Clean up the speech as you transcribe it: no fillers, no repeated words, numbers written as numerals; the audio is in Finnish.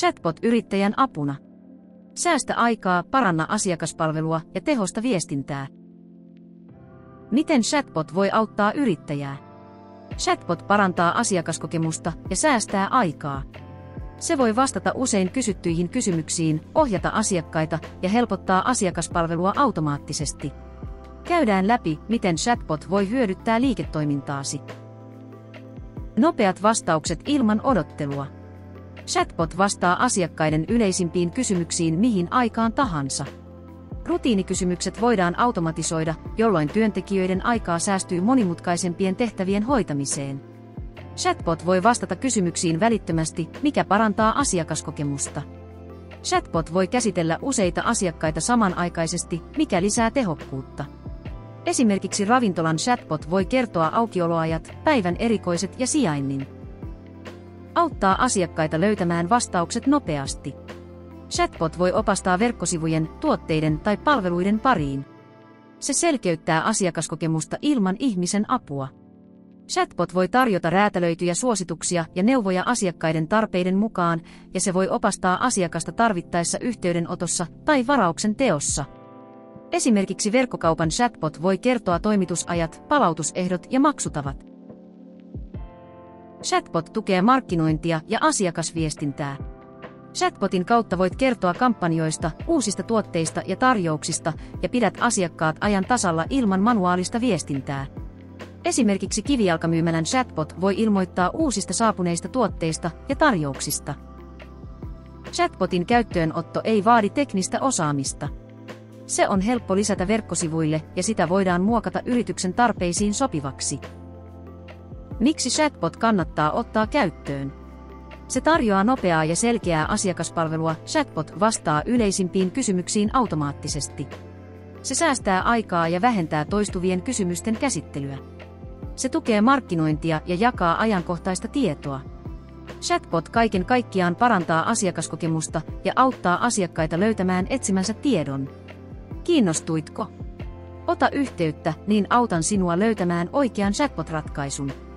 Chatbot yrittäjän apuna. Säästä aikaa, paranna asiakaspalvelua ja tehosta viestintää. Miten chatbot voi auttaa yrittäjää? Chatbot parantaa asiakaskokemusta ja säästää aikaa. Se voi vastata usein kysyttyihin kysymyksiin, ohjata asiakkaita ja helpottaa asiakaspalvelua automaattisesti. Käydään läpi, miten chatbot voi hyödyttää liiketoimintaasi. Nopeat vastaukset ilman odottelua. Chatbot vastaa asiakkaiden yleisimpiin kysymyksiin mihin aikaan tahansa. Rutiinikysymykset voidaan automatisoida, jolloin työntekijöiden aikaa säästyy monimutkaisempien tehtävien hoitamiseen. Chatbot voi vastata kysymyksiin välittömästi, mikä parantaa asiakaskokemusta. Chatbot voi käsitellä useita asiakkaita samanaikaisesti, mikä lisää tehokkuutta. Esimerkiksi ravintolan chatbot voi kertoa aukioloajat, päivän erikoiset ja sijainnin. Auttaa asiakkaita löytämään vastaukset nopeasti. Chatbot voi opastaa verkkosivujen, tuotteiden tai palveluiden pariin. Se selkeyttää asiakaskokemusta ilman ihmisen apua. Chatbot voi tarjota räätälöityjä suosituksia ja neuvoja asiakkaiden tarpeiden mukaan, ja se voi opastaa asiakasta tarvittaessa yhteydenotossa tai varauksen teossa. Esimerkiksi verkkokaupan chatbot voi kertoa toimitusajat, palautusehdot ja maksutavat. Chatbot tukee markkinointia ja asiakasviestintää. Chatbotin kautta voit kertoa kampanjoista, uusista tuotteista ja tarjouksista ja pidät asiakkaat ajan tasalla ilman manuaalista viestintää. Esimerkiksi kivijalkamyymälän chatbot voi ilmoittaa uusista saapuneista tuotteista ja tarjouksista. Chatbotin käyttöönotto ei vaadi teknistä osaamista. Se on helppo lisätä verkkosivuille ja sitä voidaan muokata yrityksen tarpeisiin sopivaksi. Miksi chatbot kannattaa ottaa käyttöön? Se tarjoaa nopeaa ja selkeää asiakaspalvelua. Chatbot vastaa yleisimpiin kysymyksiin automaattisesti. Se säästää aikaa ja vähentää toistuvien kysymysten käsittelyä. Se tukee markkinointia ja jakaa ajankohtaista tietoa. Chatbot kaiken kaikkiaan parantaa asiakaskokemusta ja auttaa asiakkaita löytämään etsimänsä tiedon. Kiinnostuitko? Ota yhteyttä, niin autan sinua löytämään oikean chatbot-ratkaisun.